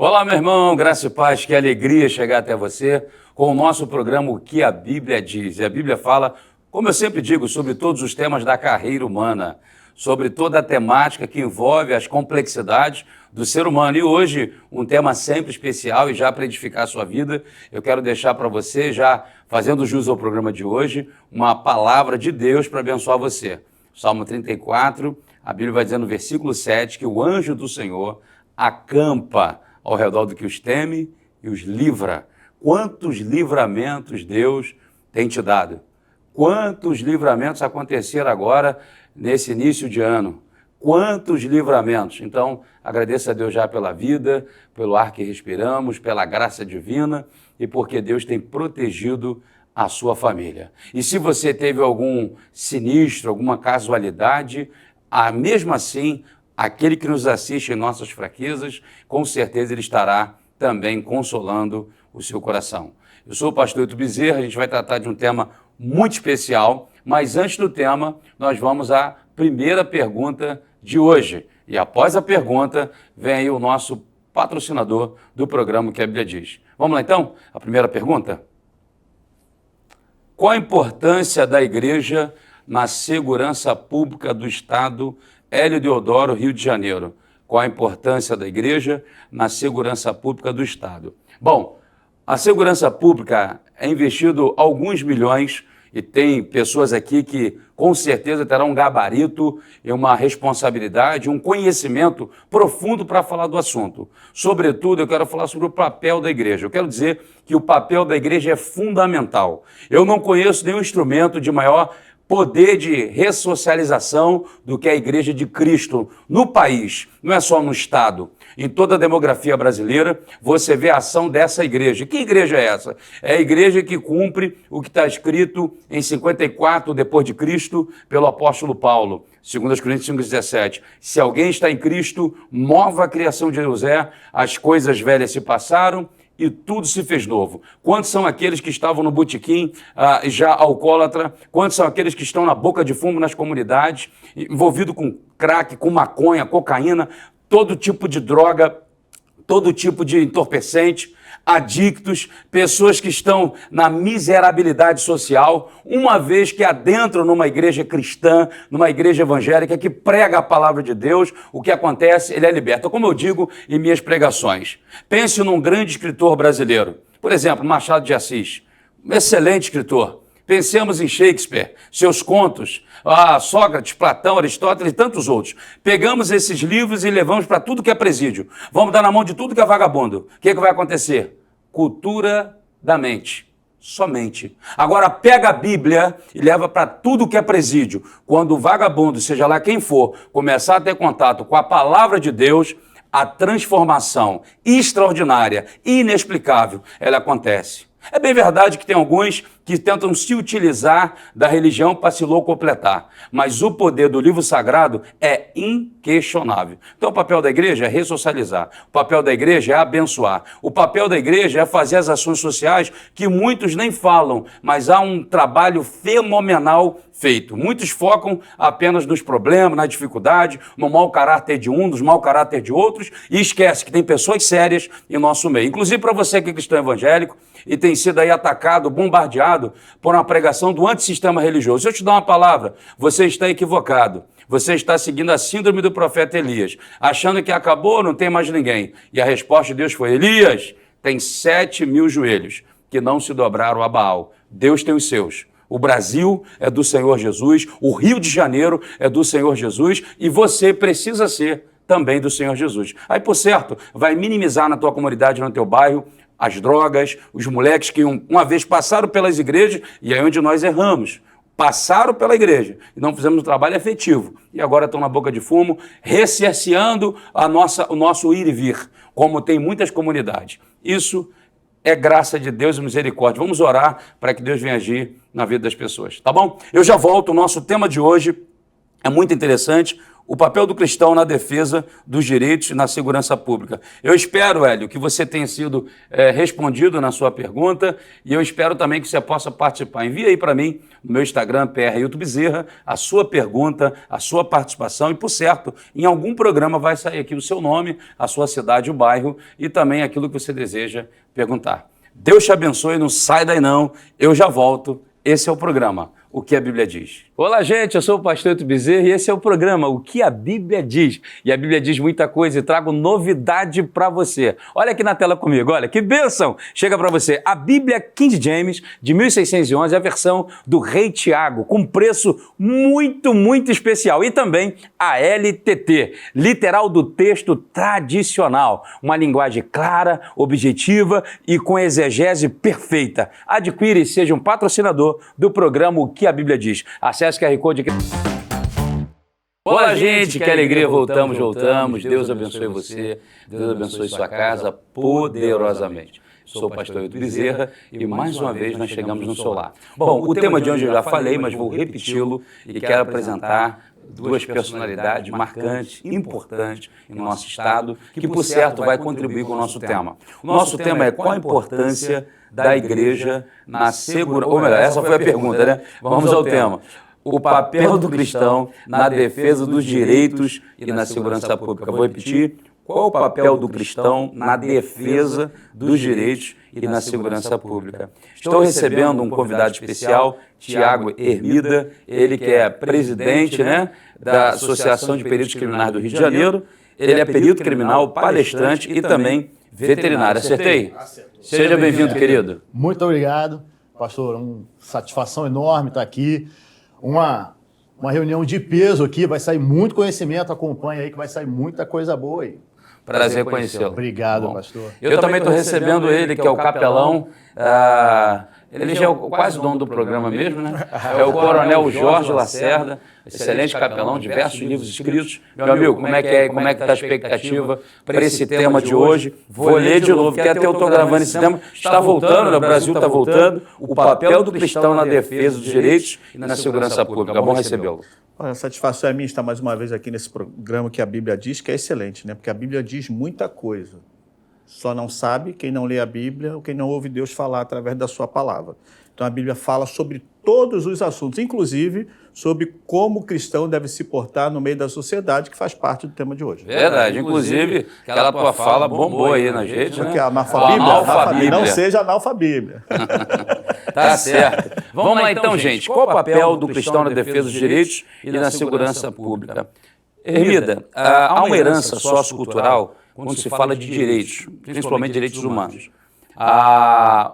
Olá, meu irmão, graça e paz, que alegria chegar até você com o nosso programa O que a Bíblia Diz. E a Bíblia fala, como eu sempre digo, sobre todos os temas da carreira humana, sobre toda a temática que envolve as complexidades do ser humano. E hoje, um tema sempre especial, e já para edificar a sua vida, eu quero deixar para você, já fazendo jus ao programa de hoje, uma palavra de Deus para abençoar você. Salmo 34, a Bíblia vai dizer no versículo 7 que o anjo do Senhor acampa ao redor do que os teme e os livra. Quantos livramentos Deus tem te dado? Quantos livramentos aconteceram agora nesse início de ano? Quantos livramentos? Então, agradeça a Deus já pela vida, pelo ar que respiramos, pela graça divina e porque Deus tem protegido a sua família. E se você teve algum sinistro, alguma casualidade, mesmo assim, aquele que nos assiste em nossas fraquezas, com certeza ele estará também consolando o seu coração. Eu sou o pastor Hilton Bezerra, a gente vai tratar de um tema muito especial, mas antes do tema, nós vamos à primeira pergunta de hoje. E após a pergunta, vem aí o nosso patrocinador do programa que a Bíblia diz. Vamos lá então? A primeira pergunta? Qual a importância da igreja na segurança pública do Estado Hélio Deodoro, Rio de Janeiro? Qual a importância da igreja na segurança pública do Estado? Bom, a segurança pública é investido alguns milhões e tem pessoas aqui que com certeza terão um gabarito e uma responsabilidade, um conhecimento profundo para falar do assunto. Sobretudo, eu quero falar sobre o papel da igreja. Eu quero dizer que o papel da igreja é fundamental. Eu não conheço nenhum instrumento de maior poder de ressocialização do que a Igreja de Cristo no país, não é só no Estado. Em toda a demografia brasileira, você vê a ação dessa igreja. Que igreja é essa? É a igreja que cumpre o que está escrito em 54 depois de Cristo pelo apóstolo Paulo. 2 Coríntios 5,17. Se alguém está em Cristo, nova criação de Deus é, as coisas velhas se passaram e tudo se fez novo. Quantos são aqueles que estavam no botequim já alcoólatra? Quantos são aqueles que estão na boca de fumo nas comunidades, envolvidos com crack, com maconha, cocaína, todo tipo de droga, todo tipo de entorpecente, adictos, pessoas que estão na miserabilidade social, uma vez que adentram numa igreja cristã, numa igreja evangélica que prega a palavra de Deus, o que acontece? Ele é liberto. Como eu digo em minhas pregações, pense num grande escritor brasileiro, por exemplo, Machado de Assis, um excelente escritor. Pensemos em Shakespeare, seus contos, Sócrates, Platão, Aristóteles e tantos outros. Pegamos esses livros e levamos para tudo que é presídio. Vamos dar na mão de tudo que é vagabundo. O que vai acontecer? Cultura da mente. Somente. Agora pega a Bíblia e leva para tudo que é presídio. Quando o vagabundo, seja lá quem for, começar a ter contato com a palavra de Deus, a transformação extraordinária, inexplicável, ela acontece. É bem verdade que tem alguns que tentam se utilizar da religião para se locupletar, mas o poder do livro sagrado é inquestionável. Então o papel da igreja é ressocializar, o papel da igreja é abençoar, o papel da igreja é fazer as ações sociais que muitos nem falam, mas há um trabalho fenomenal feito. Muitos focam apenas nos problemas, na dificuldade, no mau caráter de um, nos mau caráter de outros, e esquece que tem pessoas sérias em nosso meio. Inclusive para você que é cristão evangélico e tem sido aí atacado, bombardeado por uma pregação do antissistema religioso. Se eu te dar uma palavra, você está equivocado. Você está seguindo a síndrome do profeta Elias, achando que acabou, não tem mais ninguém. E a resposta de Deus foi: Elias, tem 7.000 joelhos que não se dobraram a Baal. Deus tem os seus. O Brasil é do Senhor Jesus, o Rio de Janeiro é do Senhor Jesus e você precisa ser também do Senhor Jesus. Aí, por certo, vai minimizar na tua comunidade, no teu bairro, as drogas, os moleques que uma vez passaram pelas igrejas, e é onde nós erramos. Passaram pela igreja e não fizemos um trabalho efetivo. E agora estão na boca de fumo, recerceando o nosso ir e vir, como tem muitas comunidades. Isso é graça de Deus e misericórdia. Vamos orar para que Deus venha agir na vida das pessoas, tá bom? Eu já volto, o nosso tema de hoje é muito interessante, O papel do cristão na defesa dos direitos e na segurança pública. Eu espero, Hélio, que você tenha sido respondido na sua pergunta e eu espero também que você possa participar. Envie aí para mim, no meu Instagram, PR Hilton Bezerra, a sua pergunta, a sua participação e, por certo, em algum programa vai sair aqui o seu nome, a sua cidade, o bairro e também aquilo que você deseja perguntar. Deus te abençoe, não sai daí não, eu já volto. Esse é o programa, O que a Bíblia Diz. Olá, gente, eu sou o pastor Hilton Bezerra e esse é o programa, O que a Bíblia Diz. E a Bíblia diz muita coisa e trago novidade para você. Olha aqui na tela comigo, olha, que bênção! Chega para você a Bíblia King James, de 1611, a versão do Rei Tiago, com preço muito, muito especial. E também a LTT, literal do texto tradicional. Uma linguagem clara, objetiva e com exegese perfeita. Adquire e seja um patrocinador do programa O que a Bíblia Diz. Acesse o QR Code aqui. Olá, gente, que alegria, voltamos. Deus abençoe você, Deus abençoe sua casa poderosamente. Sou o pastor Hilton Bezerra e mais uma vez nós chegamos no seu lar. Bom, o tema de hoje eu já falei, mas vou repeti-lo e quero apresentar duas personalidades marcantes, importantes no nosso estado, que por certo vai contribuir com o nosso tema. O nosso tema é qual a importância da igreja na segurança, ou melhor, essa foi a pergunta, né? Vamos ao tema. O papel do cristão na defesa dos direitos e na segurança pública. Vou repetir. Qual o papel do cristão na defesa dos direitos e na segurança pública? Estou recebendo um convidado especial, Tiago Hermida, ele que é presidente, né, da Associação de Peritos Criminais do Rio de Janeiro. Ele é perito criminal, palestrante e também veterinário. Acertei? Seja bem-vindo, querido. Muito obrigado, pastor. Uma satisfação enorme estar aqui. Uma reunião de peso aqui, vai sair muito conhecimento, acompanha aí que vai sair muita coisa boa aí. Prazer conhecê-lo. Obrigado, pastor. Eu também estou recebendo ele, que é o capelão. Ele já é quase o dono do programa mesmo, né? É o Coronel Jorge Lacerda, excelente capelão, diversos livros escritos. Meu amigo, como é que está a expectativa para esse tema de hoje? Vou ler de novo, porque até eu estou gravando esse tema. Está voltando, o Brasil está voltando. O papel do cristão na defesa dos direitos e na segurança pública. É bom recebê-lo. A satisfação é minha estar mais uma vez aqui nesse programa que a Bíblia diz, que é excelente, né? Porque a Bíblia diz muita coisa. Só não sabe quem não lê a Bíblia ou quem não ouve Deus falar através da sua palavra. Então a Bíblia fala sobre todos os assuntos, inclusive sobre como o cristão deve se portar no meio da sociedade, que faz parte do tema de hoje. Verdade, inclusive aquela tua fala bombou aí na gente, né? Que é analfabíblia, não seja analfabíblia. Tá certo. Vamos lá então, gente. Qual o papel do cristão na defesa dos direitos e na segurança pública? Hermida, há uma herança sociocultural quando se fala de direitos, principalmente direitos humanos.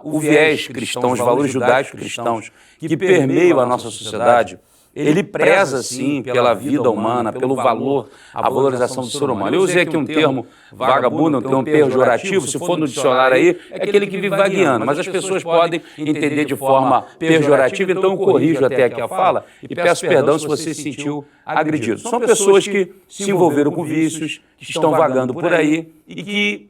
O viés cristão, os valores judaicos cristãos que permeiam a nossa sociedade, ele preza, sim, pela vida humana, pelo valor, a valorização do ser humano. Eu usei aqui um termo vagabundo, um termo pejorativo, se for no dicionário aí, é aquele que vive vagueando, mas as pessoas podem entender de forma pejorativa, então eu corrijo até aqui a fala e peço perdão se você se sentiu agredido. São pessoas que se envolveram com vícios, que estão vagando por aí e que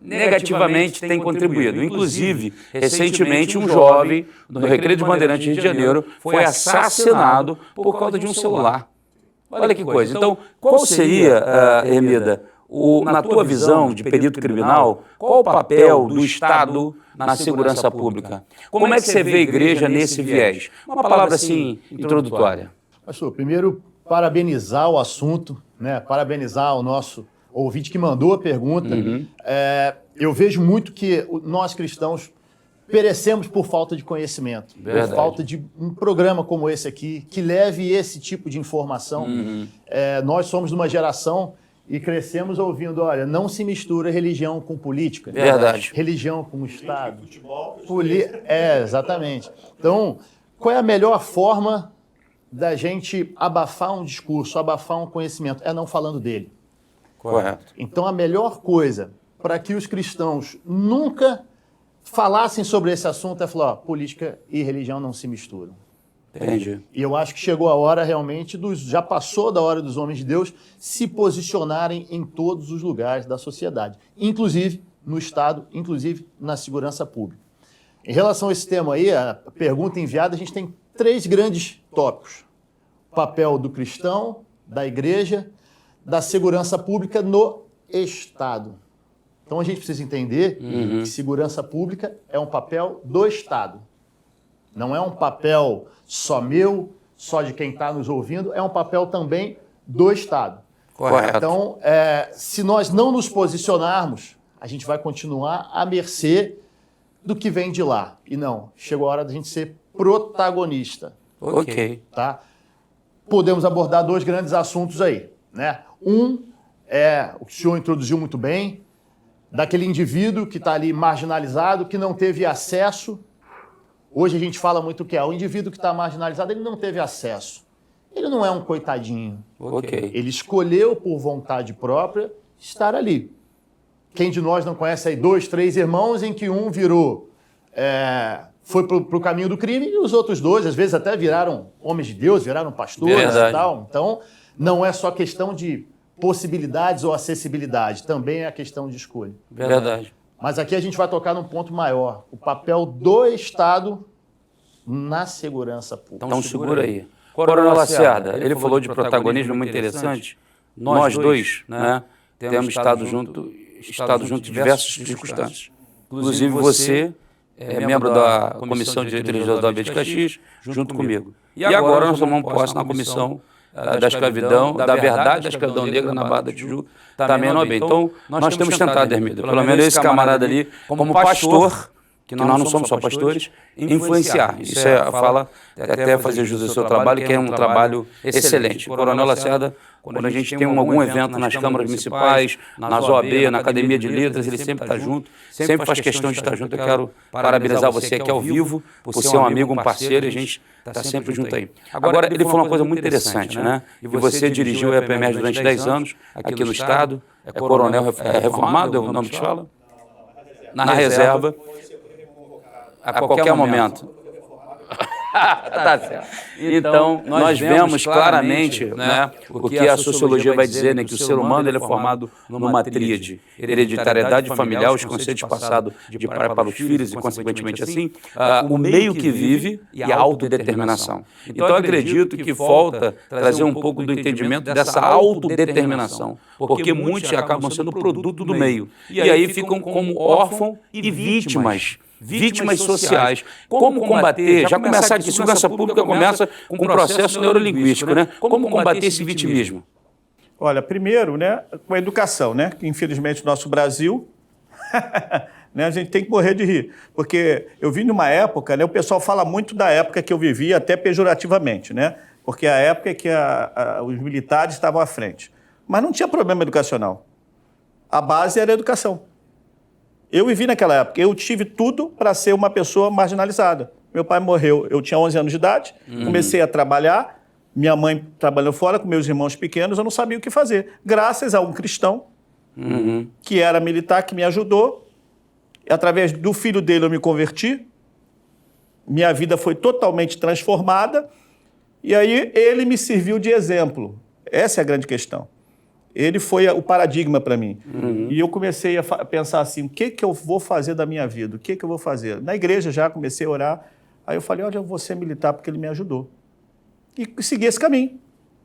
negativamente tem contribuído. Inclusive, recentemente, um jovem do Recreio de Bandeirantes, Rio de Janeiro, foi assassinado por causa de um celular. Olha que coisa. Então, qual seria, Hermida, na tua visão de perito criminal, qual o papel do Estado na segurança pública? Como é que você vê a igreja nesse viés? Uma palavra assim, introdutória. Pastor, primeiro, parabenizar o assunto, né? Parabenizar o nosso ouvinte que mandou a pergunta. Eu vejo muito que nós cristãos perecemos por falta de conhecimento, por falta de um programa como esse aqui, que leve esse tipo de informação. Nós somos de uma geração e crescemos ouvindo, olha, não se mistura religião com política. Verdade. Religião com Estado. Exatamente. Então, qual é a melhor forma da gente abafar um discurso, abafar um conhecimento? É não falando dele. Correto. Então, a melhor coisa para que os cristãos nunca falassem sobre esse assunto é falar, política e religião não se misturam. Entendi. E eu acho que chegou a hora realmente, já passou da hora dos homens de Deus se posicionarem em todos os lugares da sociedade, inclusive no Estado, inclusive na segurança pública. Em relação a esse tema aí, a pergunta enviada, a gente tem 3 grandes tópicos. O papel do cristão da igreja, da segurança pública no Estado. Então a gente precisa entender que segurança pública é um papel do Estado. Não é um papel só meu, só de quem está nos ouvindo, é um papel também do Estado. Correto. Então, se nós não nos posicionarmos, a gente vai continuar à mercê do que vem de lá. E não, chegou a hora da gente ser protagonista. Ok. Tá? Podemos abordar 2 grandes assuntos aí, né? Um é o que o senhor introduziu muito bem, daquele indivíduo que está ali marginalizado, que não teve acesso. Hoje a gente fala muito que o indivíduo que está marginalizado, ele não teve acesso. Ele não é um coitadinho. Ok. Ele escolheu por vontade própria estar ali. Quem de nós não conhece aí 2, 3 irmãos em que um virou, foi para o caminho do crime e os outros 2, às vezes até viraram homens de Deus, viraram pastores e tal. Então, não é só questão de possibilidades ou acessibilidade, também é a questão de escolha. Verdade. Mas aqui a gente vai tocar num ponto maior, o papel do Estado na segurança pública. Então segura aí. Coronel Lacerda, ele falou de protagonismo muito interessante. Nós dois, né, temos estado junto em diversas circunstâncias. Inclusive você é membro da Comissão de Direito Religioso da OAB de Caxias, junto comigo. E agora nós tomamos posse na Comissão da escravidão, da verdade da escravidão negra na Barra da Tijuca, também na OAB. Então, nós temos tentado, Hermílio, pelo menos esse camarada ali, como pastor, que nós não somos só pastores, influenciar. Isso fala, até fazer jus ao seu trabalho, que é um trabalho excelente. Coronel Lacerda, quando a gente tem algum evento nas câmaras municipais, nas OAB, na Academia de Letras, ele sempre está junto, sempre faz questão de estar junto. Eu quero parabenizar você aqui ao vivo, por ser um amigo, um parceiro, e a gente está sempre junto aí. Agora, ele falou uma coisa muito interessante, né? E você dirigiu a EPMER durante 10 anos, aqui no Estado, é coronel reformado, é o nome que fala? Na reserva. A qualquer momento. Tá certo. Então, nós vemos claramente, né, o que a sociologia vai dizer, né, que o ser humano ele é formado numa tríade. Hereditariedade familiar, os conceitos passados de pai para os filhos e, consequentemente assim, o meio que vive e a autodeterminação. Então, eu acredito que falta trazer um pouco do entendimento dessa autodeterminação, porque muitos acabam sendo produto do meio. E aí ficam como órfãos e vítimas sociais. Como combater? Já começar aqui, segurança pública começa com um processo neurolinguístico, né? Como combater esse vitimismo? Olha, primeiro, né, com a educação, né? Que infelizmente o nosso Brasil, né, a gente tem que morrer de rir. Porque eu vim numa época, né, o pessoal fala muito da época que eu vivi, até pejorativamente, né? Porque a época que os militares estavam à frente. Mas não tinha problema educacional. A base era a educação. Eu vivi naquela época, eu tive tudo para ser uma pessoa marginalizada. Meu pai morreu, eu tinha 11 anos de idade, comecei a trabalhar, minha mãe trabalhou fora com meus irmãos pequenos, eu não sabia o que fazer. Graças a um cristão, que era militar, que me ajudou, através do filho dele eu me converti, minha vida foi totalmente transformada, e aí ele me serviu de exemplo. Essa é a grande questão. Ele foi o paradigma para mim. E eu comecei a pensar assim, o que eu vou fazer da minha vida? O que eu vou fazer? Na igreja já comecei a orar. Aí eu falei, olha, eu vou ser militar porque ele me ajudou. E segui esse caminho.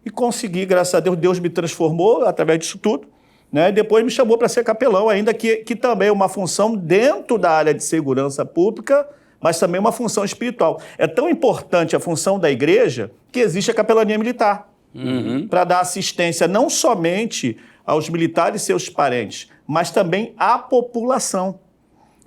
E consegui, graças a Deus, Deus me transformou através disso tudo. Né? E depois me chamou para ser capelão, ainda que também é uma função dentro da área de segurança pública, mas também uma função espiritual. É tão importante a função da igreja que existe a capelania militar. Para dar assistência não somente aos militares e seus parentes, mas também à população.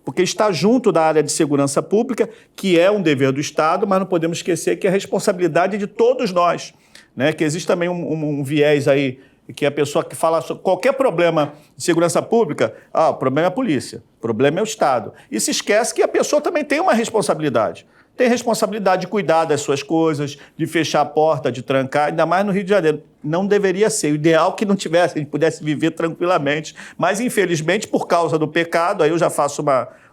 Porque está junto da área de segurança pública, que é um dever do Estado, mas não podemos esquecer que é a responsabilidade de todos nós. Né? Que existe também um viés aí, que a pessoa que fala sobre qualquer problema de segurança pública, o problema é a polícia, o problema é o Estado. E se esquece que a pessoa também tem uma responsabilidade. Tem responsabilidade de cuidar das suas coisas, de fechar a porta, de trancar, ainda mais no Rio de Janeiro. Não deveria ser. O ideal é que não tivesse, a gente pudesse viver tranquilamente. Mas, infelizmente, por causa do pecado, aí eu já faço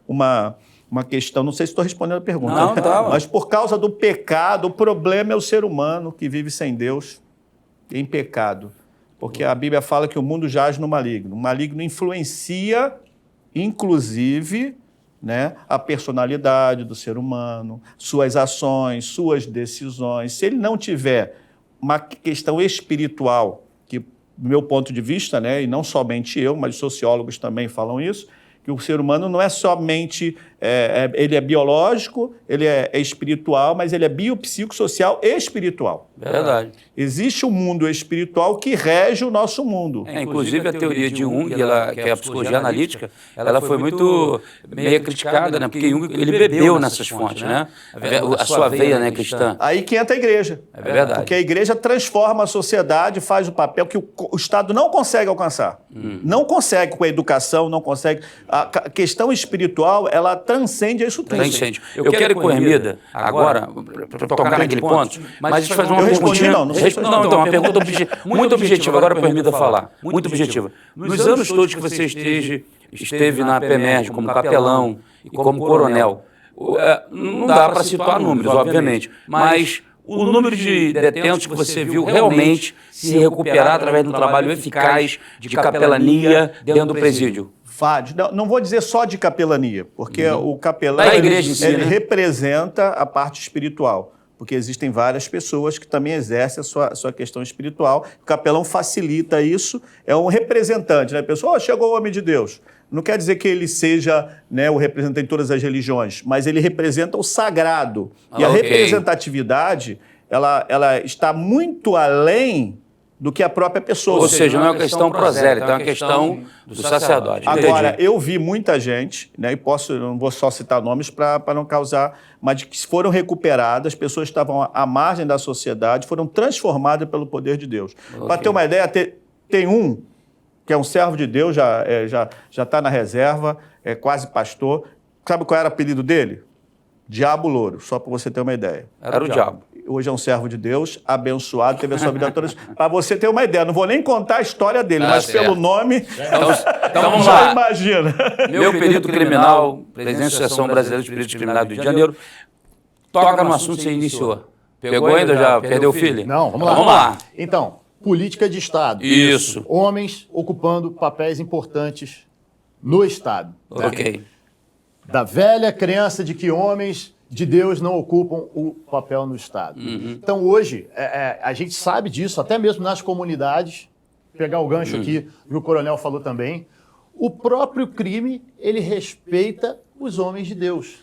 uma questão, não sei se estou respondendo a pergunta. Não, tá. Mas por causa do pecado, o problema é o ser humano que vive sem Deus, em pecado. Porque a Bíblia fala que o mundo jaz no maligno. O maligno influencia, inclusive, né, a personalidade do ser humano, suas ações, suas decisões. Se ele não tiver uma questão espiritual, que, do meu ponto de vista, né, e não somente eu, mas os sociólogos também falam isso, que o ser humano não é somente, ele é biológico, ele é espiritual, mas ele é biopsicossocial e espiritual. Verdade. Existe um mundo espiritual que rege o nosso mundo. Inclusive a teoria de Jung, que é a psicologia analítica, ela foi muito meio criticada, né? Porque Jung, ele bebeu nessas fontes, né? A sua veia, né, cristã. Aí que entra a igreja. É verdade. Porque a igreja transforma a sociedade, faz o papel que o Estado não consegue alcançar. Não consegue com a educação, não consegue. A questão espiritual, ela transcende isso tudo. Transcende. Eu quero ir com o Hermida agora, para tocar naquele ponto, mas deixa eu fazer uma perguntinha. Não, então, uma pergunta muito objetiva, agora para o Hermida falar. Muito objetiva. Nos anos todos que você esteve na PEMERG como capelão e como coronel, não dá para citar números, obviamente, mas o número de detentos que você viu realmente se recuperar através de um trabalho eficaz de capelania dentro do presídio? Não vou dizer só de capelania, porque o capelão Da igreja em si, ele né? representa a parte espiritual, porque existem várias pessoas que também exercem a sua questão espiritual. O capelão facilita isso, é um representante, né? A pessoa, chegou o homem de Deus. Não quer dizer que ele seja, né, o representante de todas as religiões, mas ele representa o sagrado. E a representatividade, ela está muito além do que a própria pessoa. Ou seja, não é uma questão prosélita, é uma questão do sacerdote. Agora, Entendi. eu vi muita gente, né, e não vou só citar nomes para não causar, mas de que foram recuperadas, pessoas que estavam à margem da sociedade, foram transformadas pelo poder de Deus. Para ter uma ideia, tem um que é um servo de Deus, já está na reserva, é quase pastor. Sabe qual era o apelido dele? Diabo Louro, só para você ter uma ideia. Era o diabo. Hoje é um servo de Deus, abençoado, teve a sua vida toda. Para você ter uma ideia, não vou nem contar a história dele, mas certo. pelo nome, Então vamos já lá. imagina. Meu perito criminal, presidente da Associação Brasileira de Peritos Criminais do Rio de Janeiro, toca no assunto que você iniciou. Pegou ainda? Já perdeu o feeling? Não, vamos lá. Vamos lá. Então, política de Estado. Isso. Homens ocupando papéis importantes no Estado. Ok. Da velha crença de que homens de Deus não ocupam o papel no Estado. Então, hoje, a gente sabe disso, até mesmo nas comunidades, pegar o gancho aqui, que o coronel falou também, o próprio crime, ele respeita os homens de Deus.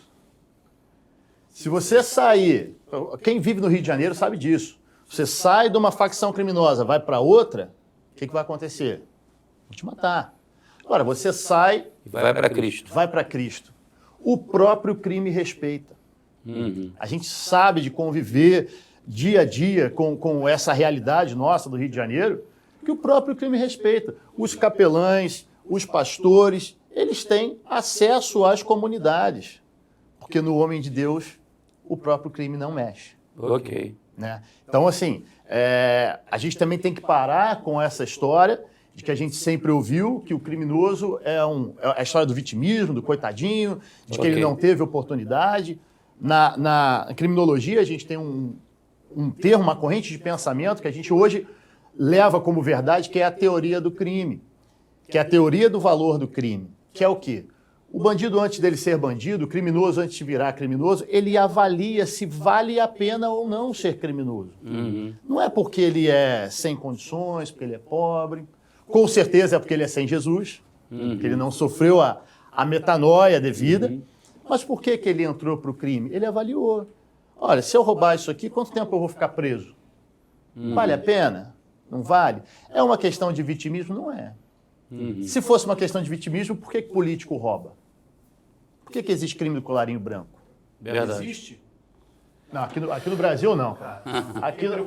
Se você sair, quem vive no Rio de Janeiro sabe disso, você sai de uma facção criminosa, vai para outra, o que vai acontecer? Vão te matar. Agora, você sai... Vai para Cristo. Vai para Cristo. O próprio crime respeita. A gente sabe de conviver dia a dia com essa realidade nossa do Rio de Janeiro, que o próprio crime respeita. Os capelães, os pastores, eles têm acesso às comunidades, porque no homem de Deus o próprio crime não mexe. Ok. Né? Então, assim, a gente também tem que parar com essa história de que a gente sempre ouviu que o criminoso é a história do vitimismo, do coitadinho, de que ele não teve oportunidade. Na criminologia, a gente tem um termo, uma corrente de pensamento que a gente hoje leva como verdade, que é a teoria do crime, que é a teoria do valor do crime, que é o quê? O bandido, antes dele ser bandido, o criminoso, antes de virar criminoso, ele avalia se vale a pena ou não ser criminoso. Não é porque ele é sem condições, porque ele é pobre, com certeza é porque ele é sem Jesus, que ele não sofreu a metanoia devida. Mas por que ele entrou para o crime? Ele avaliou. Olha, se eu roubar isso aqui, quanto tempo eu vou ficar preso? Vale a pena? Não vale? É uma questão de vitimismo? Não é. Se fosse uma questão de vitimismo, por que político rouba? Por que existe crime do colarinho branco? Verdade. Existe? Não, aqui no Brasil não, cara.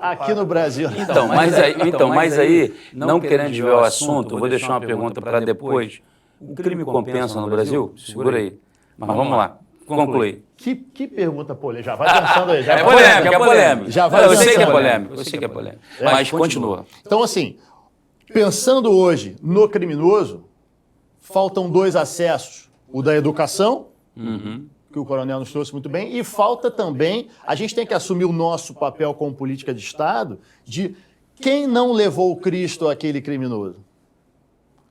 Aqui no Brasil. Então, mas aí, não querendo desviar o assunto, vou deixar uma pergunta para depois. O crime compensa no Brasil? Segura aí. Mas vamos lá, conclui. Que pergunta polêmica. Já vai pensando aí. É polêmico. Já vai eu sei que é pensando. polêmico, eu sei que é polêmico. Mas continua. Então, assim, pensando hoje no criminoso, faltam 2 acessos. O da educação, que o coronel nos trouxe muito bem, e falta também, a gente tem que assumir o nosso papel como política de Estado, de quem não levou o Cristo àquele criminoso.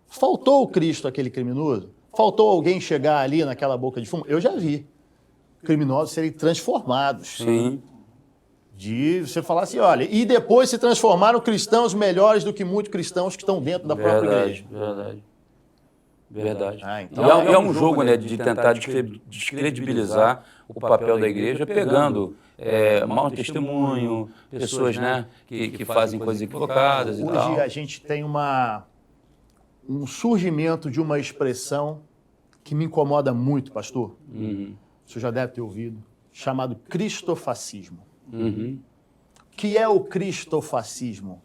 Faltou o Cristo àquele criminoso? Faltou alguém chegar ali naquela boca de fumo? Eu já vi criminosos serem transformados. Sim. De você falar assim, olha, e depois se transformaram cristãos melhores do que muitos cristãos que estão dentro da própria igreja. Verdade. Então, É um jogo, né, de tentar descredibilizar o papel da igreja, pegando mau testemunho, pessoas, né, que fazem coisas equivocadas e tal. Hoje a gente tem um surgimento de uma expressão que me incomoda muito, pastor. Uhum. O senhor já deve ter ouvido, chamado cristofascismo. Uhum. O que é o cristofascismo?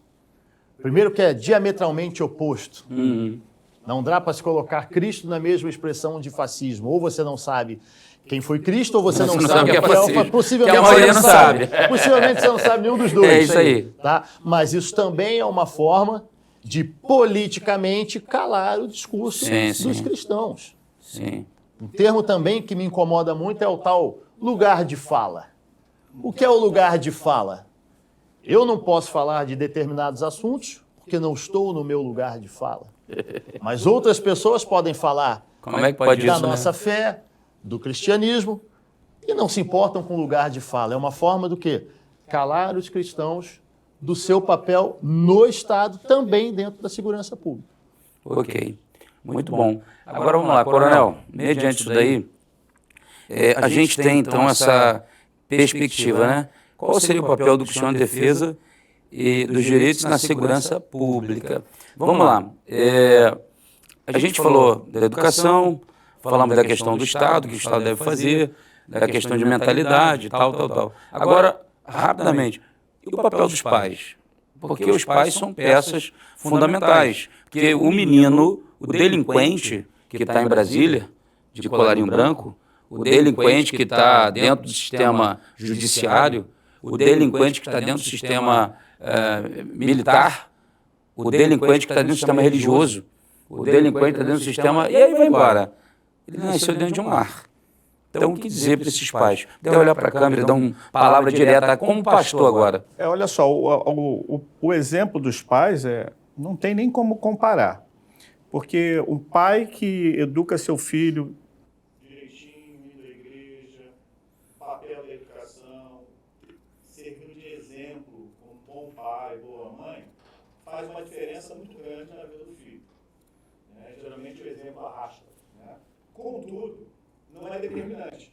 Primeiro que é diametralmente oposto. Uhum. Não dá para se colocar Cristo na mesma expressão de fascismo. Ou você não sabe quem foi Cristo, ou você não sabe o que é fascismo. possivelmente Que a maioria você não sabe. Possivelmente você não sabe nenhum dos dois. É isso aí. Tá? Mas isso também é uma forma de politicamente calar o discurso dos cristãos. Sim. Um termo também que me incomoda muito é o tal lugar de fala. O que é o lugar de fala? Eu não posso falar de determinados assuntos porque não estou no meu lugar de fala. Mas outras pessoas podem falar Como é que pode da isso, né? nossa fé, do cristianismo, e não se importam com o lugar de fala. É uma forma do quê? Calar os cristãos do seu papel no Estado, também dentro da segurança pública. Ok, muito bom. Agora vamos lá, coronel, mediante isso daí, a gente tem então essa perspectiva, né? Qual seria o papel do cristão na defesa e dos direitos na segurança pública? Vamos lá, a gente falou da educação, falamos da questão do Estado, que o Estado deve fazer, da questão de mentalidade, tal. Agora, rapidamente, e o papel dos pais? Porque os pais são peças fundamentais. Porque o menino, o delinquente que está em Brasília, de colarinho branco, o delinquente que está dentro do sistema judiciário, o delinquente que está dentro do sistema militar, o delinquente que está dentro do sistema religioso, o delinquente que está dentro do sistema... E aí vai embora. Ele nasceu dentro de um lar. Então, o que dizer para esses pais? Deve olhar para a câmera e dar uma palavra direta, como pastor agora. Olha só, o exemplo dos pais não tem nem como comparar. Porque um pai que educa seu filho direitinho, indo à igreja, papel da educação, servindo de exemplo como bom pai, boa mãe, faz uma diferença muito grande na vida do filho. Geralmente o exemplo arrasta. Contudo, não é determinante.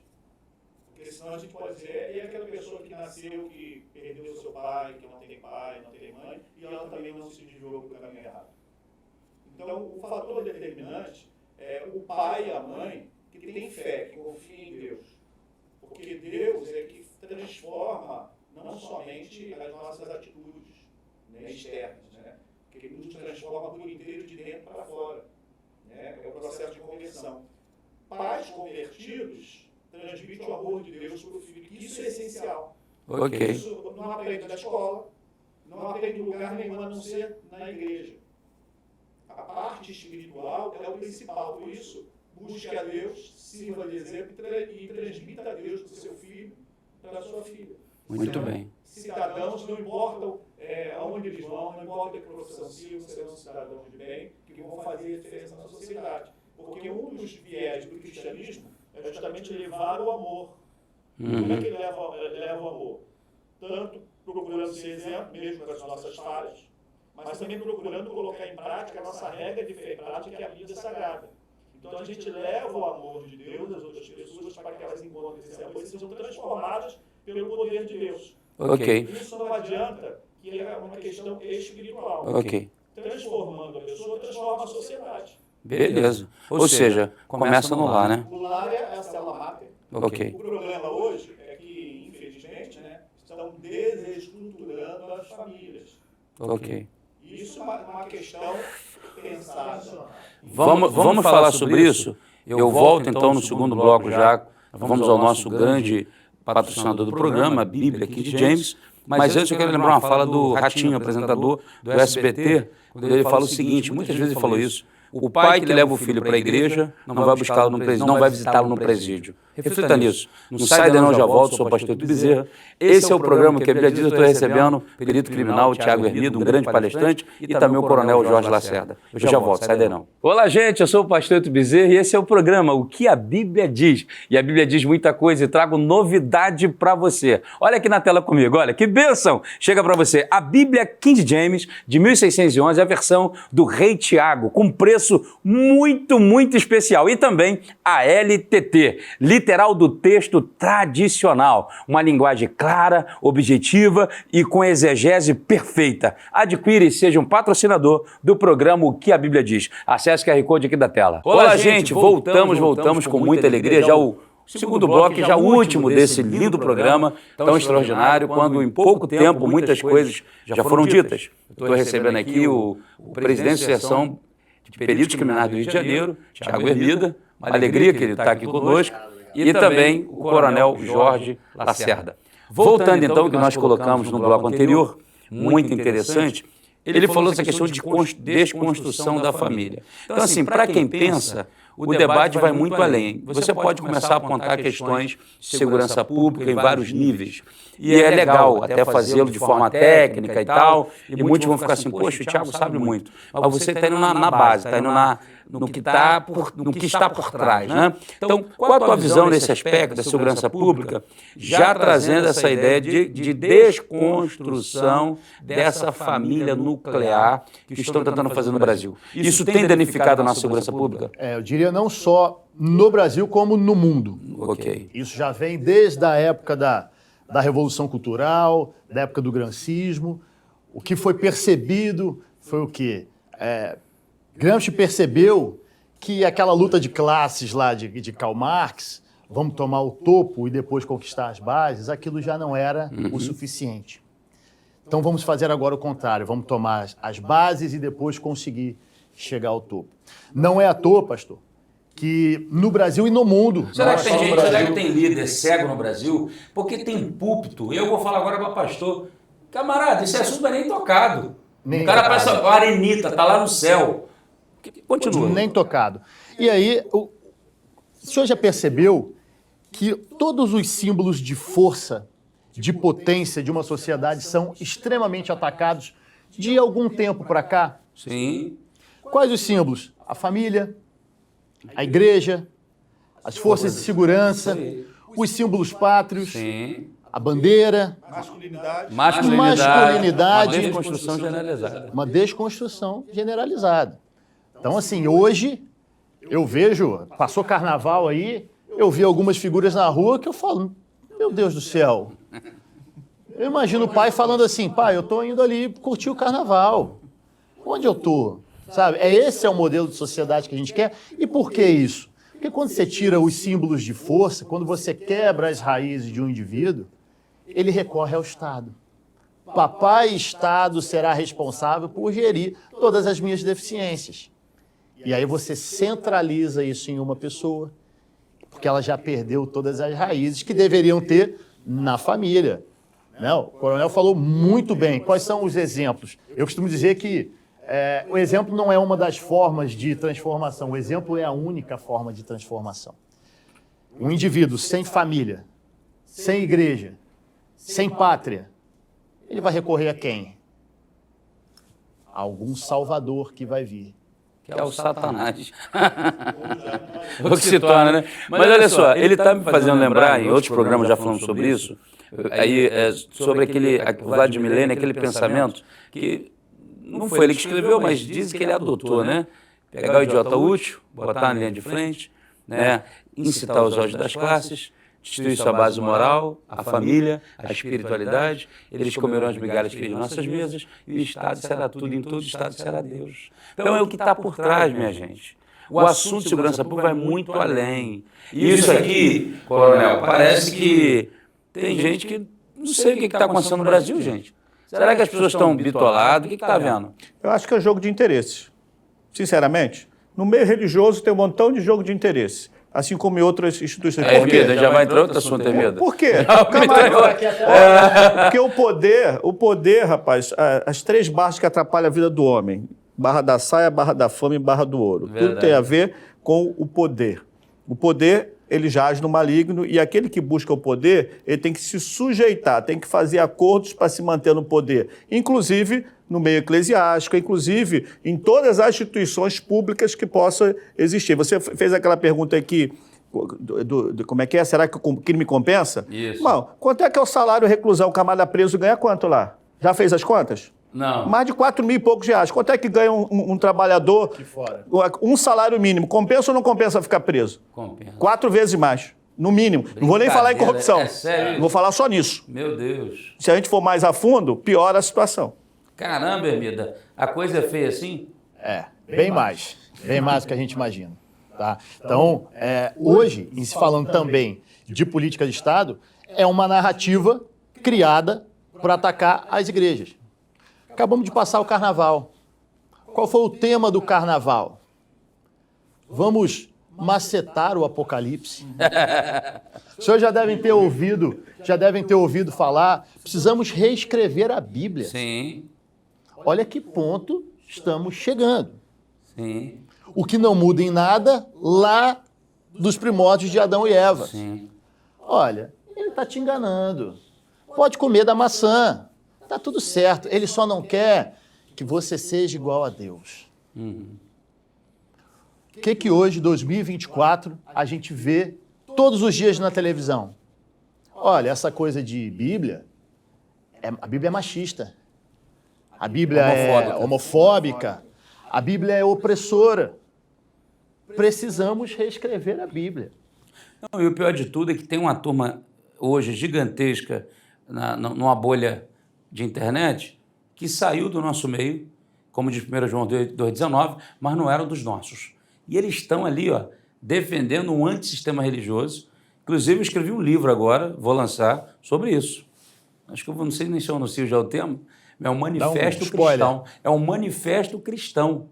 Porque senão a gente pode dizer, e aquela pessoa que nasceu, que perdeu seu pai, que não tem pai, não tem mãe, e ela também não se desviou para o caminho errado. Então, o fator determinante é o pai e a mãe que tem fé, que confia em Deus. Porque Deus é que transforma não somente as nossas atitudes externas, porque Ele nos transforma por inteiro de dentro para fora. É o processo de conversão. Pais convertidos transmitem o amor de Deus para o filho. Isso é essencial. Ok. Isso não aprende na escola, não aprende em lugar nenhum a não ser na igreja. A parte espiritual é o principal. Por isso, busque a Deus, sirva de exemplo e transmita a Deus para o seu filho, para a sua filha. Muito bem. Cidadãos, não importam aonde eles vão, não importa a profissão civil, serão cidadãos de bem, que vão fazer a diferença na sociedade. Porque um dos viés do cristianismo é justamente levar o amor. Como é que leva o amor? Tanto procurando ser exemplo, mesmo com as nossas falhas, mas também procurando colocar em prática a nossa regra de fé e prática, que é a vida sagrada. Então a gente leva o amor de Deus às outras pessoas para que elas encontrem esse amor e sejam transformadas pelo poder de Deus. Ok. Isso não adianta, que é uma questão espiritual. Ok. Transformando a pessoa, transforma a sociedade. Beleza. Ou seja, começa no lar, né? O lar é a célula máter. Ok. O problema hoje é que, infelizmente, estão desestruturando as famílias. Ok. Isso é uma questão pensada. Vamos falar sobre isso? Eu volto então no segundo bloco já. Vamos ao nosso grande patrocinador do programa, a Bíblia aqui de James. Mas antes eu quero lembrar uma fala do Ratinho, apresentador do SBT, quando ele fala o seguinte, muitas vezes ele falou isso: O pai que leva o filho para a igreja não vai buscá-lo no presídio, não vai visitá-lo no presídio. Reflita nisso. Não sai daí não, já volto, sou o pastor Eto Bezerra. Esse é o programa que a Bíblia diz, eu estou recebendo o perito criminal Tiago Hermido, um grande palestrante, e também o coronel Jorge Lacerda. Eu já volto, sai daí não. Olá, gente, eu sou o pastor Eto Bezerra e esse é o programa O que a Bíblia diz. E a Bíblia diz muita coisa e trago novidade para você. Olha aqui na tela comigo, olha, que bênção! Chega para você a Bíblia King James, de 1611, a versão do Rei Tiago, com preço muito, muito especial. E também a LTT, literal do texto tradicional. Uma linguagem clara, objetiva e com exegese perfeita. Adquire e seja um patrocinador do programa O que a Bíblia diz. Acesse o QR Code aqui da tela. Olá, gente, voltamos com muita alegria. Já o segundo bloco, já o último desse lindo programa, tão extraordinário, quando em pouco tempo muitas coisas já foram ditas. Estou recebendo aqui o presidente da Associação de Peritos Criminais do Rio de Janeiro, Tiago Hermida. Uma alegria que ele está aqui conosco. E também o coronel Jorge Lacerda. Voltando então, que nós colocamos no bloco anterior, muito interessante, ele falou essa questão de desconstrução da família. Então, assim, para quem pensa, o debate vai muito além. Você pode começar a apontar questões de segurança pública em vários níveis. E é legal até fazê-lo de forma técnica e tal. E muitos vão ficar assim, poxa, o Tiago sabe muito. Mas você está indo na base, está indo no que está por trás, né? Então, qual a tua visão nesse aspecto da segurança pública, já trazendo essa ideia de desconstrução dessa família nuclear que estão tentando fazer no Brasil? Isso tem danificado a nossa segurança pública? Eu diria não só no Brasil, como no mundo. Ok. Isso já vem desde a época da Revolução Cultural, da época do gramscismo. O que foi percebido foi o quê? Gramsci percebeu que aquela luta de classes lá de Karl Marx, vamos tomar o topo e depois conquistar as bases, aquilo já não era o suficiente. Então vamos fazer agora o contrário, vamos tomar as bases e depois conseguir chegar ao topo. Não é à toa, pastor, que no Brasil e no mundo... Será que tem líder cego no Brasil? Porque tem púlpito. Eu vou falar agora para pastor, camarada, esse assunto não é nem tocado. O cara parece uma arenita, está lá no céu. Continua. Nem tocado. E aí, o senhor já percebeu que todos os símbolos de força, de potência de uma sociedade são extremamente atacados de algum tempo para cá? Sim. Quais os símbolos? A família, a igreja, as forças de segurança, os símbolos pátrios, Sim. a bandeira, masculinidade, uma desconstrução generalizada. Uma desconstrução generalizada. Então, assim, hoje eu vejo, passou carnaval aí, eu vi algumas figuras na rua que eu falo, meu Deus do céu. Eu imagino o pai falando assim, pai, eu estou indo ali curtir o carnaval. Onde eu estou? Sabe? Esse é o modelo de sociedade que a gente quer. E por que isso? Porque quando você tira os símbolos de força, quando você quebra as raízes de um indivíduo, ele recorre ao Estado. Papai Estado será responsável por gerir todas as minhas deficiências. E aí você centraliza isso em uma pessoa, porque ela já perdeu todas as raízes que deveriam ter na família. Não, o coronel falou muito bem. Quais são os exemplos? Eu costumo dizer que o exemplo não é uma das formas de transformação, o exemplo é a única forma de transformação. Um indivíduo sem família, sem igreja, sem pátria, ele vai recorrer a quem? A algum salvador que vai vir. Que é o Satanás. O que se torna, né? Mas olha só, ele está me fazendo lembrar, em outros programas já falamos sobre isso, aí, sobre o Vladimir Lenin, aquele pensamento que não foi ele que escreveu, mas dizem que ele adotou, né? Pegar o idiota útil, botar na linha de frente, né? Incitar os ódios das classes, destruir sua base moral, a família, a espiritualidade. Eles comerão as migalhas que de nossas mesas e o Estado será tudo, em todo o Estado será Deus. Então é o que está por trás, minha gente. O assunto de segurança pública vai muito além. E isso aqui, coronel, parece que tem gente que não sei o que está acontecendo no Brasil, gente. Será que as pessoas estão bitoladas? O que está vendo? Eu acho que é jogo de interesses. Sinceramente, no meio religioso tem um montão de jogo de interesse. Assim como em outras instituições. Hermida, já vai entrar outro assunto, Hermida. Por quê? Porque o poder, rapaz, as três bases que atrapalham a vida do homem: barra da saia, barra da fama e barra do ouro. Verdade. Tudo tem a ver com o poder. O poder, ele jaz no maligno, e aquele que busca o poder, ele tem que se sujeitar, tem que fazer acordos para se manter no poder, inclusive no meio eclesiástico, inclusive em todas as instituições públicas que possam existir. Você fez aquela pergunta aqui, como é que é? Será que o crime compensa? Isso. Não. Quanto é que é o salário reclusão? O camarada preso ganha quanto lá? Já fez as contas? Não. Mais de 4 mil e poucos reais. Quanto é que ganha um trabalhador? Aqui fora. Um salário mínimo. Compensa ou não compensa ficar preso? Compensa. 4 vezes mais, no mínimo. Não vou nem falar em corrupção. É sério? Não vou falar só nisso. Meu Deus. Se a gente for mais a fundo, piora a situação. Caramba, Hermida, a coisa é feia assim? Bem mais do que a gente imagina. Tá? Então, hoje, em se falando também de política de Estado, é uma narrativa criada para atacar as igrejas. Acabamos de passar o carnaval. Qual foi o tema do carnaval? Vamos macetar o Apocalipse. Os senhores já devem ter ouvido falar, precisamos reescrever a Bíblia. Sim, Olha que ponto estamos chegando. sim, O que não muda em nada lá dos primórdios de Adão e Eva. sim. Olha, ele está te enganando. Pode comer da maçã. Tá tudo certo. Ele só não quer que você seja igual a Deus. O que hoje, 2024, a gente vê todos os dias na televisão? Olha, essa coisa de Bíblia, a Bíblia é machista. A Bíblia é homofóbica. A Bíblia é opressora. Precisamos reescrever a Bíblia. Não, e o pior de tudo é que tem uma turma hoje gigantesca numa bolha de internet que saiu do nosso meio, como diz 1 João 2,19, mas não eram dos nossos. E eles estão ali, ó, defendendo um antissistema religioso. Inclusive, eu escrevi um livro agora, vou lançar, sobre isso. Acho que eu não sei nem se eu anuncio já o tema, é um manifesto cristão. É um manifesto cristão.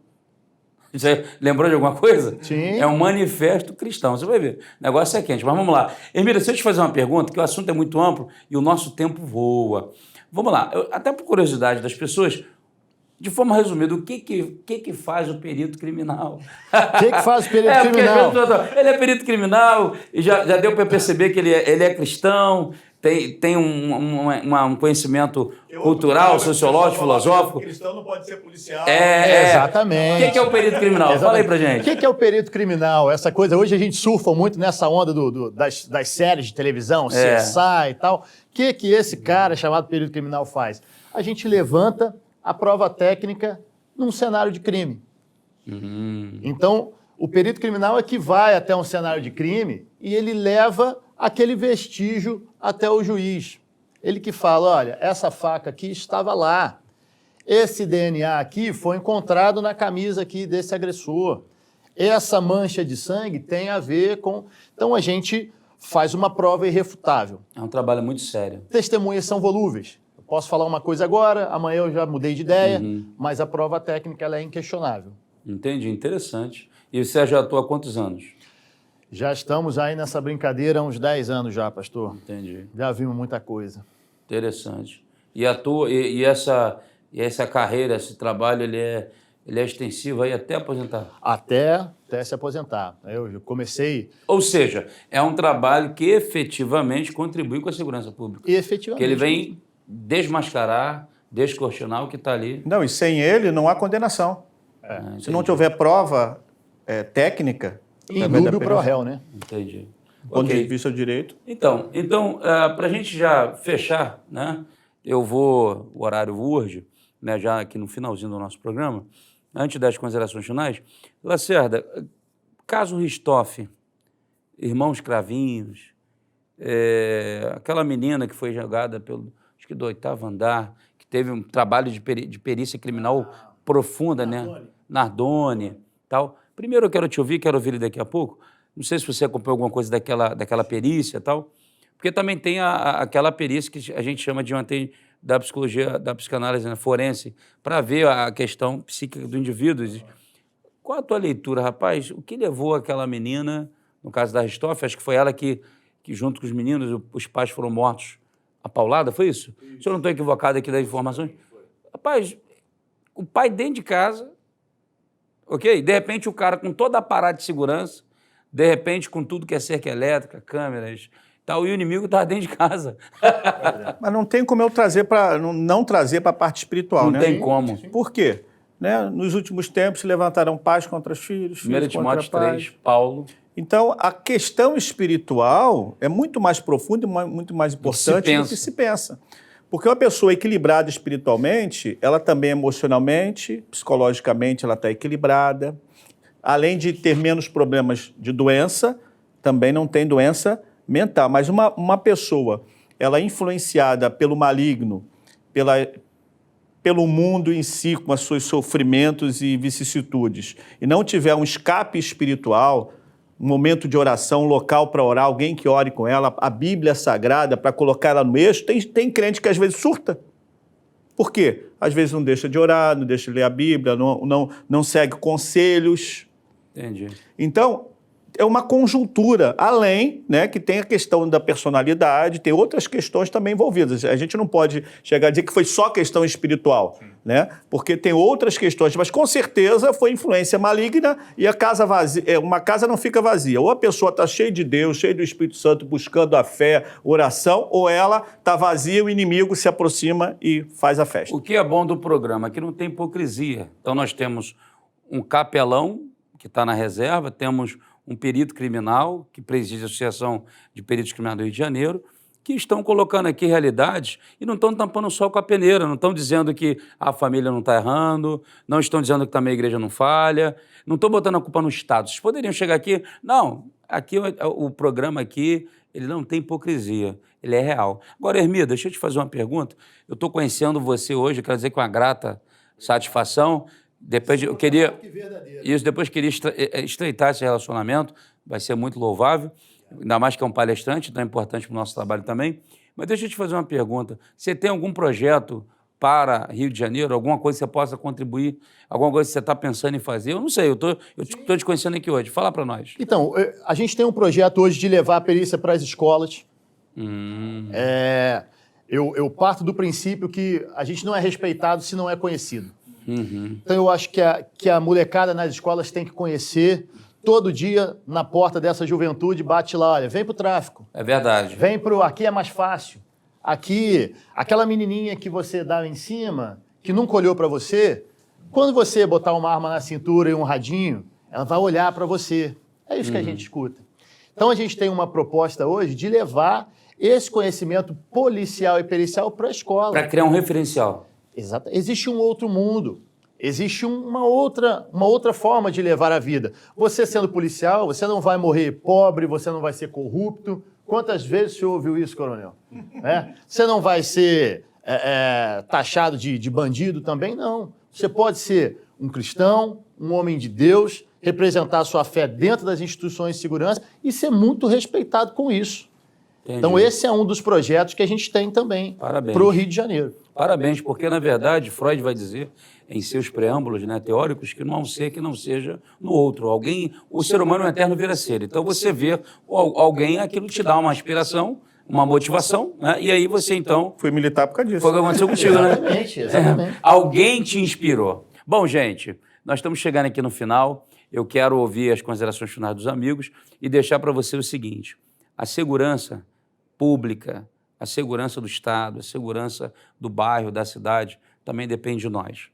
Você lembrou de alguma coisa? Sim. É um manifesto cristão. Você vai ver. O negócio é quente. Mas vamos lá. Hermida, deixa eu te fazer uma pergunta, que o assunto é muito amplo e o nosso tempo voa. Vamos lá. Até por curiosidade das pessoas, de forma resumida, o que faz o perito criminal? O que faz o perito criminal? Ele é perito criminal e já deu para perceber que ele é cristão, tem um conhecimento cultural, sociológico, filosófico. Cristão não pode ser policial. Exatamente. O que é o perito criminal? Exatamente. Fala aí pra gente. O que é o perito criminal? Essa coisa, hoje a gente surfa muito nessa onda das séries de televisão, CSI e tal. O que esse cara chamado perito criminal faz? A gente levanta a prova técnica num cenário de crime. Então, o perito criminal é que vai até um cenário de crime e ele leva aquele vestígio até o juiz. Ele que fala, olha, essa faca aqui estava lá. Esse DNA aqui foi encontrado na camisa aqui desse agressor. Essa mancha de sangue tem a ver com... Então, a gente faz uma prova irrefutável. É um trabalho muito sério. Testemunhas são volúveis. Eu posso falar uma coisa agora, amanhã eu já mudei de ideia, mas a prova técnica ela é inquestionável. Entendi, interessante. E você já atua há quantos anos? Já estamos aí nessa brincadeira há uns 10 anos já, pastor. Entendi. Já vimos muita coisa. Interessante. E essa carreira, esse trabalho, ele é extensivo aí até aposentar? Até se aposentar. Eu comecei... Ou seja, é um trabalho que efetivamente contribui com a segurança pública. Efetivamente. Que ele vem desmascarar, descortinar o que está ali. Não, e sem ele não há condenação. Se não tiver prova técnica... Indúbio pro réu, né? Entendi. Do ponto de vista do direito. Então para a gente já fechar, né? O horário urge, né? Já aqui no finalzinho do nosso programa, antes das considerações finais, Lacerda, caso Ristoff, irmãos Cravinhos, aquela menina que foi jogada acho que do 8º andar, que teve um trabalho de perícia criminal profunda, né? Nardone, tal. Primeiro eu quero te ouvir, quero ouvir ele daqui a pouco. Não sei se você acompanhou alguma coisa daquela perícia e tal, porque também tem aquela perícia que a gente chama da psicologia, da psicanálise, né, forense, para ver a questão psíquica do indivíduo. Qual a tua leitura, rapaz? O que levou aquela menina, no caso da Ristoff, acho que foi ela que junto com os meninos, os pais foram mortos a paulada, foi isso? Se eu não estou equivocado aqui das informações? Rapaz, o pai dentro de casa, ok? De repente o cara com todo aparato de segurança, de repente com tudo que é cerca elétrica, câmeras, tal, e o inimigo está dentro de casa. Mas não tem como eu trazer para não trazer para a parte espiritual, Não né? tem como. Por quê? Né? Nos últimos tempos se levantarão pais contra os filhos, 1 filhos contra Timóteo pais. 3, Paulo. Então, a questão espiritual é muito mais profunda e muito mais importante do que se pensa. Porque uma pessoa equilibrada espiritualmente, ela também emocionalmente, psicologicamente, ela está equilibrada. Além de ter menos problemas de doença, também não tem doença mental. Mas uma pessoa, ela é influenciada pelo maligno, pelo mundo em si, com os seus sofrimentos e vicissitudes, e não tiver um escape espiritual, um momento de oração, um local para orar, alguém que ore com ela, a Bíblia Sagrada, para colocar ela no eixo, tem crente que às vezes surta. Por quê? Às vezes não deixa de orar, não deixa de ler a Bíblia, não segue conselhos. Entendi. Então, é uma conjuntura, além, né, que tem a questão da personalidade, tem outras questões também envolvidas. A gente não pode chegar a dizer que foi só questão espiritual, né? Porque tem outras questões, mas com certeza foi influência maligna e a casa vazia, uma casa não fica vazia. Ou a pessoa está cheia de Deus, cheia do Espírito Santo, buscando a fé, oração, ou ela está vazia e o inimigo se aproxima e faz a festa. O que é bom do programa? Que não tem hipocrisia. Então nós temos um capelão que está na reserva, temos um perito criminal, que preside a Associação de Peritos Criminais do Rio de Janeiro, que estão colocando aqui realidades e não estão tampando o sol com a peneira, não estão dizendo que a família não está errando, não estão dizendo que também a igreja não falha, não estão botando a culpa no Estado. Vocês poderiam chegar aqui, não, aqui o programa aqui, ele não tem hipocrisia, ele é real. Agora, Hermida, deixa eu te fazer uma pergunta. Eu estou conhecendo você hoje, quero dizer com uma grata satisfação. Depois eu queria estreitar esse relacionamento, vai ser muito louvável, ainda mais que é um palestrante, então é importante para o nosso trabalho também. Mas deixa eu te fazer uma pergunta. Você tem algum projeto para Rio de Janeiro, alguma coisa que você possa contribuir, alguma coisa que você está pensando em fazer? Eu não sei, eu estou te conhecendo aqui hoje. Fala para nós. Então, a gente tem um projeto hoje de levar a perícia para as escolas. Eu parto do princípio que a gente não é respeitado se não é conhecido. Então eu acho que a molecada nas escolas tem que conhecer. Todo dia na porta dessa juventude bate lá, olha, vem pro tráfico. É verdade. Vem pro aqui é mais fácil. Aqui, aquela menininha que você dá em cima, que nunca olhou para você, quando você botar uma arma na cintura e um radinho, ela vai olhar para você. É isso que a gente escuta. Então a gente tem uma proposta hoje de levar esse conhecimento policial e pericial para a escola. Para criar um referencial. Exato. Existe um outro mundo, existe uma outra forma de levar a vida. Você sendo policial, você não vai morrer pobre, você não vai ser corrupto. Quantas vezes você ouviu isso, coronel? Você não vai ser taxado de bandido também? Não. Você pode ser um cristão, um homem de Deus, representar a sua fé dentro das instituições de segurança e ser muito respeitado com isso. Entendi. Então esse é um dos projetos que a gente tem também para o Rio de Janeiro. Parabéns, porque, na verdade, Freud vai dizer em seus preâmbulos, né, teóricos, que não há um ser que não seja no outro. O ser humano é um eterno ser. Então, você vê alguém, aquilo te dá uma inspiração, uma motivação, né, e aí você, então... Fui militar por causa disso. Foi o que aconteceu contigo, né? Exatamente. Alguém te inspirou. Bom, gente, nós estamos chegando aqui no final. Eu quero ouvir as considerações finais dos amigos e deixar para você o seguinte. A segurança pública, a segurança do Estado, a segurança do bairro, da cidade, também depende de nós.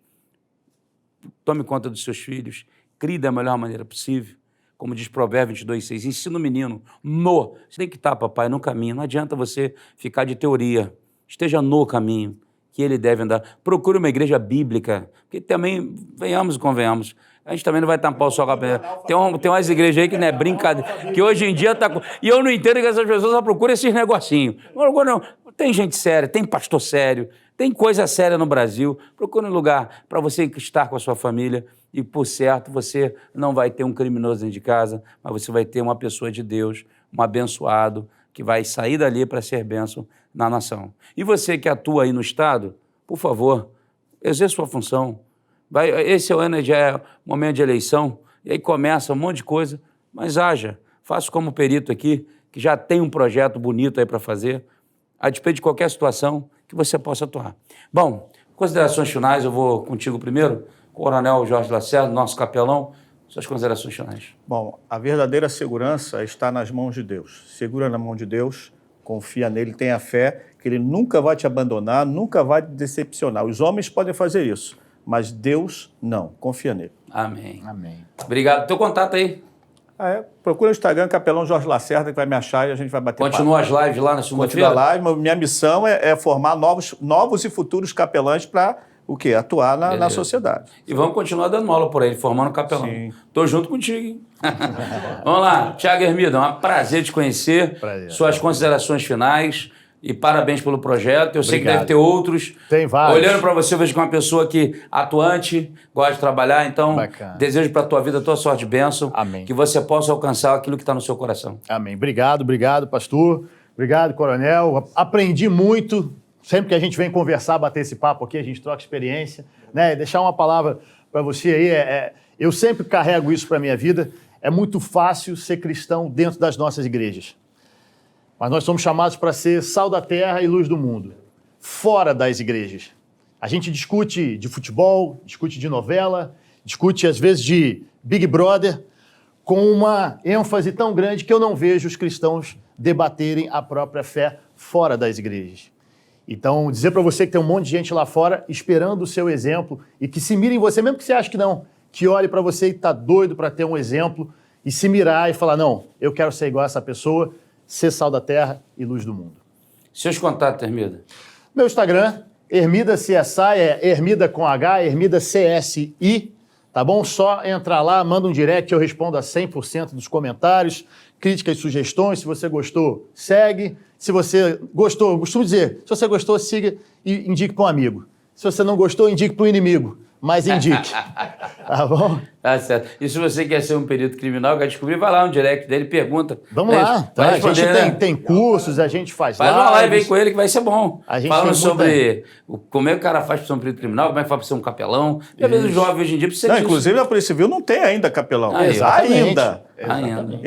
Tome conta dos seus filhos, crie da melhor maneira possível. Como diz Provérbios 22:6, ensina o menino Você tem que estar, papai, no caminho. Não adianta você ficar de teoria. Esteja no caminho que ele deve andar. Procure uma igreja bíblica, porque também, venhamos e convenhamos, a gente também não vai tampar o sol com a peneira. Tem umas igrejas aí que não é brincadeira, que hoje em dia está... E eu não entendo que essas pessoas só procuram esses negocinhos. Não, tem gente séria, tem pastor sério, tem coisa séria no Brasil. Procure um lugar para você estar com a sua família e, por certo, você não vai ter um criminoso dentro de casa, mas você vai ter uma pessoa de Deus, um abençoado, que vai sair dali para ser bênção na nação. E você que atua aí no Estado, por favor, exerça sua função. Esse ano já é momento de eleição, e aí começa um monte de coisa, mas haja, faça como perito aqui, que já tem um projeto bonito aí para fazer, a despeito de qualquer situação que você possa atuar. Bom, considerações finais, eu vou contigo primeiro, Coronel Jorge Lacerda, nosso capelão, suas considerações finais. Bom, a verdadeira segurança está nas mãos de Deus. Segura na mão de Deus, confia nele, tenha fé, que ele nunca vai te abandonar, nunca vai te decepcionar. Os homens podem fazer isso, mas Deus não. Confia nele. Amém. Amém. Obrigado. Teu contato aí. Procura no Instagram, Capelão Jorge Lacerda, que vai me achar e a gente vai bater papo. Continua as lives lá na segunda-feira? Continua lá. Minha missão é formar novos e futuros capelães para o quê? Atuar na sociedade. E vamos continuar dando aula por aí, formando capelão. Sim. Tô junto contigo, hein? Vamos lá. Tiago Hermida, é um prazer te conhecer. Prazer. Suas considerações finais. E parabéns pelo projeto. Eu sei que Obrigado. deve ter outros. Tem vários. Olhando para você, eu vejo que é uma pessoa que atuante, gosta de trabalhar. Então, Bacana. desejo para a tua vida toda sorte e bênção. Amém. Que você possa alcançar aquilo que está no seu coração. Amém. Obrigado, pastor. Obrigado, coronel. Aprendi muito. Sempre que a gente vem conversar, bater esse papo aqui, a gente troca experiência, né? Deixar uma palavra para você aí. Eu sempre carrego isso para a minha vida. É muito fácil ser cristão dentro das nossas igrejas. Mas nós somos chamados para ser sal da terra e luz do mundo, fora das igrejas. A gente discute de futebol, discute de novela, discute às vezes de Big Brother, com uma ênfase tão grande que eu não vejo os cristãos debaterem a própria fé fora das igrejas. Então, dizer para você que tem um monte de gente lá fora esperando o seu exemplo e que se mire em você, mesmo que você ache que não, que olhe para você e está doido para ter um exemplo e se mirar e falar, não, eu quero ser igual a essa pessoa, ser sal da terra e luz do mundo. Seus contatos, Hermida. Meu Instagram, Hermida CSI, Hermida com H, Hermida CSI, tá bom? Só entrar lá, manda um direct, eu respondo a 100% dos comentários, críticas e sugestões. Se você gostou, segue. Se você gostou, eu costumo dizer, se você gostou, siga e indique para um amigo. Se você não gostou, indique para o inimigo, mas indique. Tá bom? Tá certo. E se você quer ser um perito criminal, quer descobrir, vai lá no direct dele, pergunta. Vamos lá. Tá? Vai A gente responder, tem cursos, a gente faz uma live aí lives. com ele que vai ser bom. A gente Falando tem sobre como é que o cara faz para ser um perito criminal, como é que faz para ser um capelão. E às vezes o jovem hoje em dia precisa Não, disso. inclusive, a Polícia Civil não tem ainda capelão. Exatamente.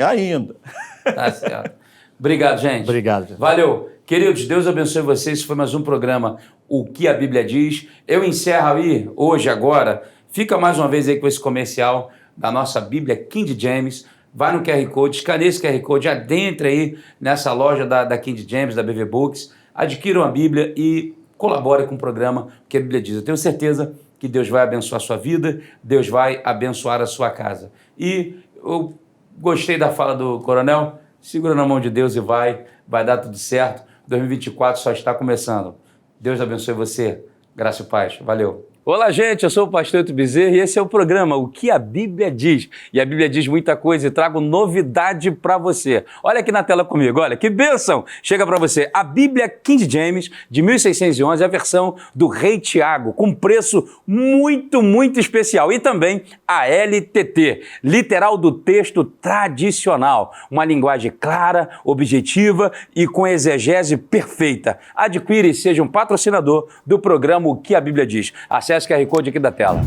Ainda. Tá certo. Obrigado, gente. Obrigado. Valeu. Queridos, Deus abençoe vocês. Esse foi mais um programa O Que a Bíblia Diz. Eu encerro aí, hoje, agora. Fica mais uma vez aí com esse comercial da nossa Bíblia King James. Vai no QR Code, escaneia esse QR Code, adentra aí nessa loja da King James, da BV Books, adquiram a Bíblia e colabore com o programa que a Bíblia diz. Eu tenho certeza que Deus vai abençoar a sua vida, Deus vai abençoar a sua casa. E eu gostei da fala do coronel, segura na mão de Deus e vai dar tudo certo. 2024 só está começando. Deus abençoe você. Graça e paz. Valeu. Olá, gente, eu sou o pastor Eto Bezerra e esse é o programa O Que a Bíblia Diz. E a Bíblia diz muita coisa e trago novidade para você. Olha aqui na tela comigo, olha, que bênção! Chega para você a Bíblia King James de 1611, a versão do Rei Tiago, com preço muito, muito especial. E também a LTT, literal do texto tradicional. Uma linguagem clara, objetiva e com exegese perfeita. Adquire e seja um patrocinador do programa O Que a Bíblia Diz. Acesse o QR Code aqui da tela.